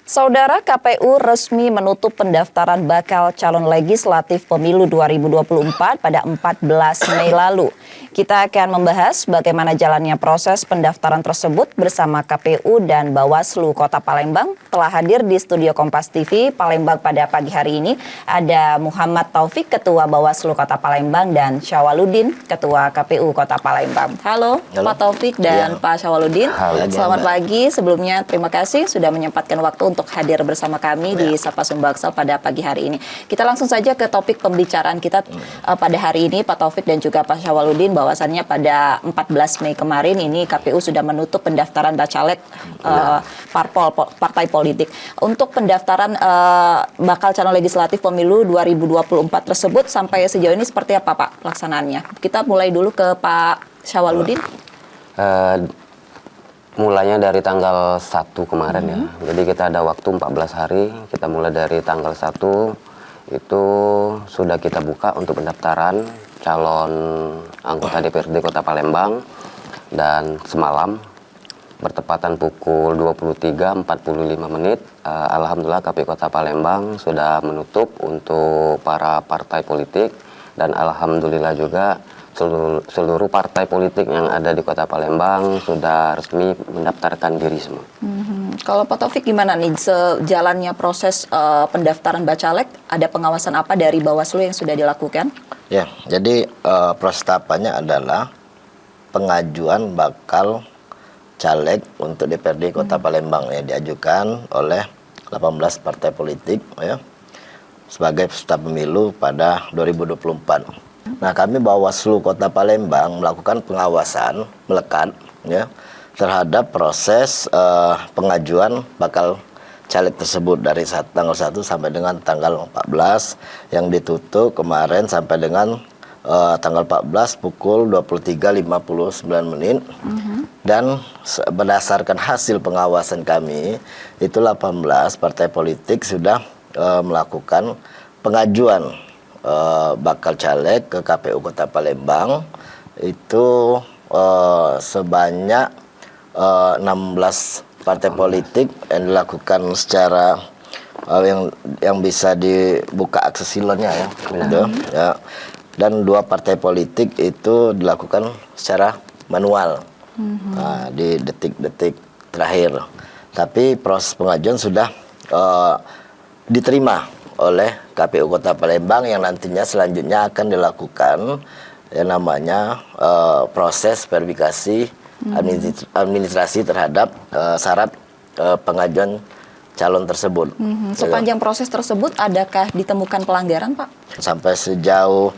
Saudara, KPU resmi menutup pendaftaran bakal calon legislatif pemilu 2024 pada 14 Mei lalu. Kita akan membahas bagaimana jalannya proses pendaftaran tersebut bersama KPU dan Bawaslu Kota Palembang. Telah hadir di studio Kompas TV Palembang pada pagi hari ini ada Muhammad Taufik, Ketua Bawaslu Kota Palembang, dan Syawaludin, Ketua KPU Kota Palembang. Halo. Pak Taufik dan Pak Syawaludin. Selamat pagi. Sebelumnya terima kasih sudah menyempatkan waktu untuk hadir bersama kami di Sapa Sumbaksel pada pagi hari ini. Kita langsung saja ke topik pembicaraan kita pada hari ini, Pak Taufik dan juga Pak Syawaludin, bahwasannya pada 14 Mei kemarin ini KPU sudah menutup pendaftaran bacalek partai politik. Untuk pendaftaran bakal calon legislatif pemilu 2024 tersebut sampai sejauh ini seperti apa Pak pelaksanaannya? Kita mulai dulu ke Pak Syawaludin. Mulainya dari tanggal 1 kemarin ya. Jadi kita ada waktu 14 hari. Kita mulai dari tanggal 1 itu sudah kita buka untuk pendaftaran calon anggota DPRD Kota Palembang. Dan semalam bertepatan pukul 23.45 menit, alhamdulillah KPU Kota Palembang sudah menutup untuk para partai politik, dan alhamdulillah juga seluruh partai politik yang ada di Kota Palembang sudah resmi mendaftarkan diri semua. Kalau Pak Taufik gimana nih sejalannya proses pendaftaran bacalek? Ada pengawasan apa dari Bawaslu yang sudah dilakukan? Ya, jadi proses tahapannya adalah pengajuan bakal caleg untuk DPRD Kota Palembang yang diajukan oleh 18 partai politik ya sebagai peserta pemilu pada 2024. Nah, kami Bawaslu Kota Palembang melakukan pengawasan melekat ya terhadap proses pengajuan bakal caleg tersebut dari tanggal 1 sampai dengan tanggal 14 yang ditutup kemarin sampai dengan tanggal 14 pukul 23.59 menit. Dan berdasarkan hasil pengawasan kami itu 18 partai politik sudah melakukan pengajuan bakal caleg ke KPU Kota Palembang itu sebanyak 16 partai politik yang dilakukan secara yang bisa dibuka akses silonnya ya, gitu, ya. Dan 2 partai politik itu dilakukan secara manual di detik-detik terakhir. Tapi proses pengajuan sudah diterima oleh KPU Kota Palembang yang nantinya selanjutnya akan dilakukan yang namanya proses verifikasi administrasi terhadap syarat pengajuan calon tersebut. Sepanjang proses tersebut adakah ditemukan pelanggaran, Pak? Sampai sejauh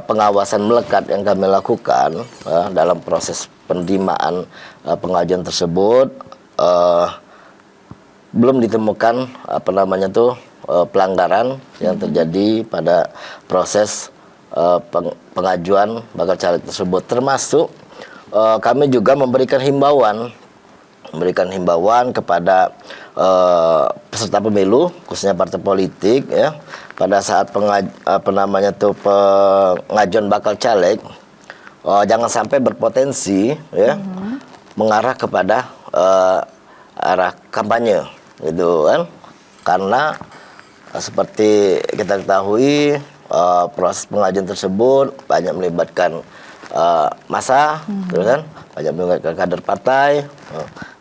pengawasan melekat yang kami lakukan dalam proses penerimaan pengajuan tersebut belum ditemukan pelanggaran yang terjadi pada proses pengajuan bakal caleg tersebut, termasuk kami juga memberikan himbauan kepada peserta pemilu khususnya partai politik ya pada saat pengajuan bakal caleg jangan sampai berpotensi ya mengarah kepada arah kampanye gitu kan, karena seperti kita ketahui proses pengajuan tersebut banyak melibatkan massa, kan? Banyak melibatkan kader partai.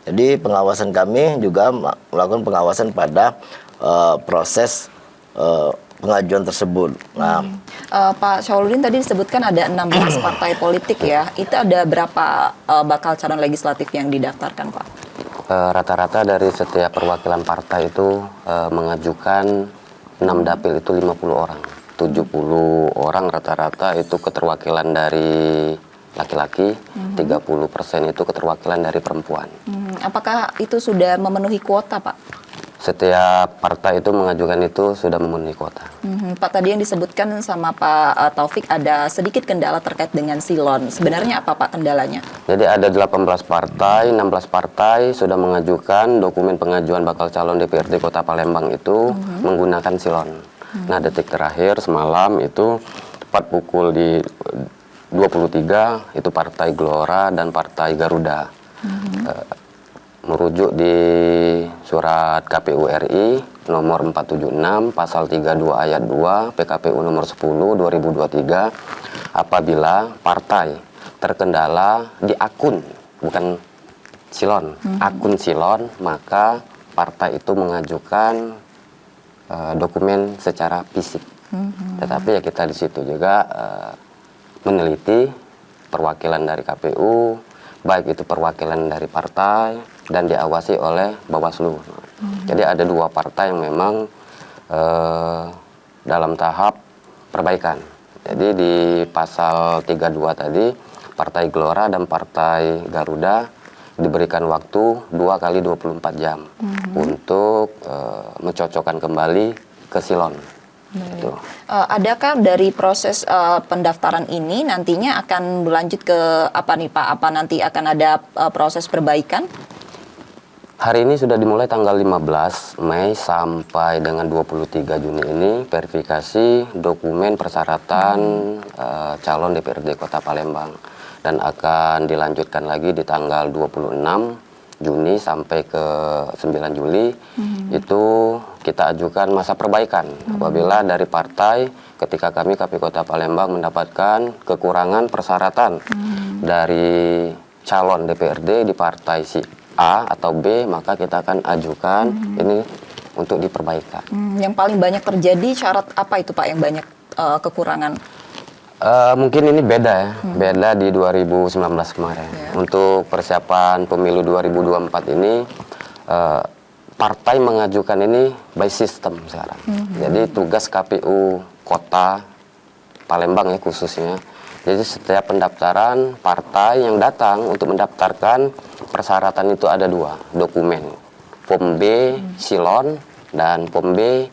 Jadi pengawasan kami juga melakukan pengawasan pada proses pengajuan tersebut. Nah, Pak Syawaludin tadi disebutkan ada 16 partai politik ya. Itu ada berapa bakal calon legislatif yang didaftarkan, Pak? Rata-rata dari setiap perwakilan partai itu mengajukan 6 dapil itu 50 orang. 70 orang rata-rata itu keterwakilan dari laki-laki, 30% itu keterwakilan dari perempuan. Apakah itu sudah memenuhi kuota, Pak? Setiap partai itu mengajukan itu sudah memenuhi kuota. Pak, tadi yang disebutkan sama Pak Taufik ada sedikit kendala terkait dengan silon. Sebenarnya apa Pak kendalanya? Jadi ada 18 partai, 16 partai sudah mengajukan dokumen pengajuan bakal calon DPRD Kota Palembang itu menggunakan silon. Nah, detik terakhir semalam itu tepat pukul di 23 itu Partai Gelora dan Partai Garuda. Merujuk di surat surat KPU RI nomor 476 pasal 32 ayat 2 PKPU nomor 10 2023 apabila partai terkendala di akun, bukan silon, akun silon, maka partai itu mengajukan dokumen secara fisik. Tetapi ya kita di situ juga meneliti perwakilan dari KPU, baik itu perwakilan dari partai dan diawasi oleh Bawaslu. Jadi ada 2 partai yang memang dalam tahap perbaikan. Jadi di pasal 32 tadi, Partai Gelora dan Partai Garuda diberikan waktu 2 kali 24 jam untuk mencocokkan kembali ke silon. Gitu. Adakah dari proses pendaftaran ini nantinya akan berlanjut ke apa nih Pak? Apa nanti akan ada proses perbaikan? Hari ini sudah dimulai tanggal 15 Mei sampai dengan 23 Juni ini verifikasi dokumen persyaratan calon DPRD Kota Palembang, dan akan dilanjutkan lagi di tanggal 26 Juni sampai ke 9 Juli. Itu kita ajukan masa perbaikan apabila dari partai, ketika kami KPU Kota Palembang mendapatkan kekurangan persyaratan dari calon DPRD di partai si A atau B, maka kita akan ajukan ini untuk diperbaikan. Yang paling banyak terjadi syarat apa itu Pak yang banyak kekurangan? Mungkin ini beda ya, beda di 2019 kemarin. Untuk persiapan pemilu 2024 ini, partai mengajukan ini by system sekarang. Jadi tugas KPU Kota Palembang ya khususnya. Jadi setiap pendaftaran partai yang datang untuk mendaftarkan persyaratan itu ada 2 dokumen, form B silon dan form B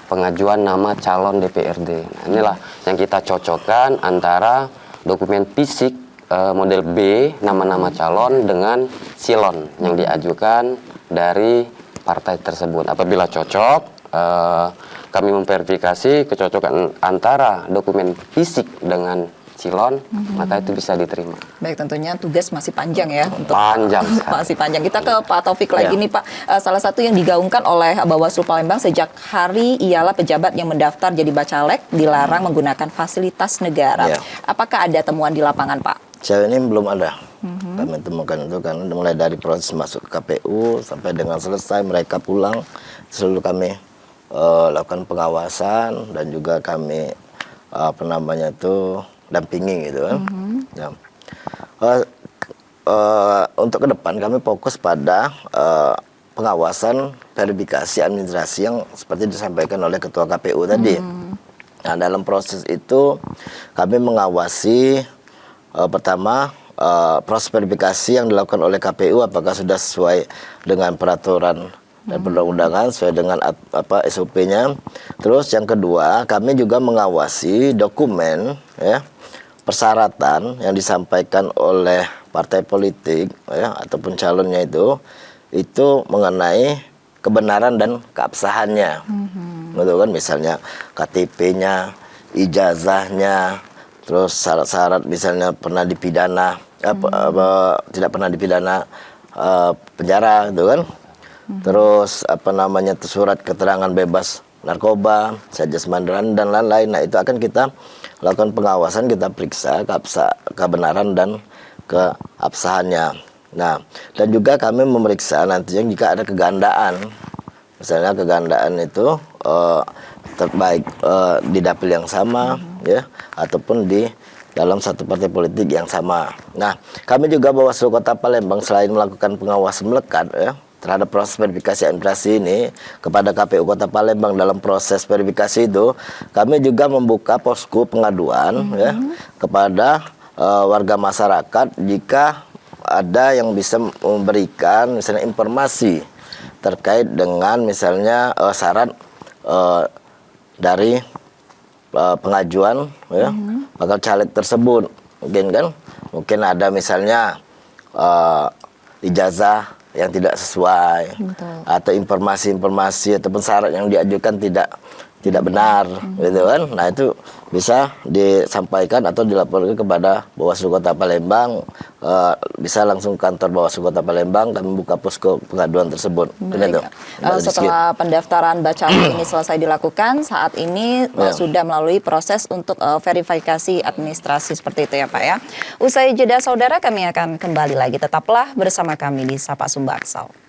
pengajuan nama calon DPRD. Nah, inilah yang kita cocokkan antara dokumen fisik model B nama-nama calon dengan silon yang diajukan dari partai tersebut. Apabila cocok, kami memverifikasi kecocokan antara dokumen fisik dengan silon, maka itu bisa diterima. Baik, tentunya tugas masih panjang ya untuk Panjang masih panjang. Kita ke Pak Taufik lagi nih Pak. Salah satu yang digaungkan oleh Bawaslu Palembang sejak hari ialah pejabat yang mendaftar jadi bacalek dilarang menggunakan fasilitas negara. Apakah ada temuan di lapangan Pak? Sejauh ini belum ada. Kami temukan itu karena mulai dari proses masuk ke KPU sampai dengan selesai mereka pulang, selalu kami lakukan pengawasan dan juga kami dampingi gitu kan. Ya. Untuk ke depan kami fokus pada pengawasan verifikasi administrasi yang seperti disampaikan oleh Ketua KPU tadi. Nah, dalam proses itu kami mengawasi pertama proses verifikasi yang dilakukan oleh KPU apakah sudah sesuai dengan peraturan dan perundang-undangan, sesuai dengan SOP-nya. Terus yang kedua, kami juga mengawasi dokumen ya, persyaratan yang disampaikan oleh partai politik ya, ataupun calonnya itu mengenai kebenaran dan keabsahannya. Gitu kan, misalnya KTP-nya, ijazahnya, terus syarat-syarat misalnya pernah dipidana, tidak pernah dipidana penjara gitu kan. Terus surat keterangan bebas narkoba, sajas mandaran dan lain-lain. Nah, itu akan kita lakukan pengawasan, kita periksa kebenaran dan keabsahannya. Nah, dan juga kami memeriksa nantinya jika ada kegandaan. Misalnya kegandaan itu terbaik di dapil yang sama ya, ataupun di dalam satu partai politik yang sama. Nah, kami juga Bawaslu Kota Palembang selain melakukan pengawasan melekat ya terhadap proses verifikasi administrasi ini kepada KPU Kota Palembang, dalam proses verifikasi itu kami juga membuka posko pengaduan ya kepada warga masyarakat jika ada yang bisa memberikan misalnya informasi terkait dengan misalnya syarat dari pengajuan ya bakal caleg tersebut. Mungkin ada misalnya ijazah yang tidak sesuai. Betul. Atau informasi-informasi ataupun syarat yang diajukan tidak tidak benar, gitu kan. Nah itu bisa disampaikan atau dilaporkan kepada Bawaslu Kota Palembang, bisa langsung kantor Bawaslu Kota Palembang, kami buka posko pengaduan tersebut. Baik. Setelah pendaftaran bacalek ini selesai dilakukan, saat ini sudah melalui proses untuk verifikasi administrasi seperti itu ya Pak ya. Usai jeda saudara, kami akan kembali lagi. Tetaplah bersama kami di Sapa Sumbaksal.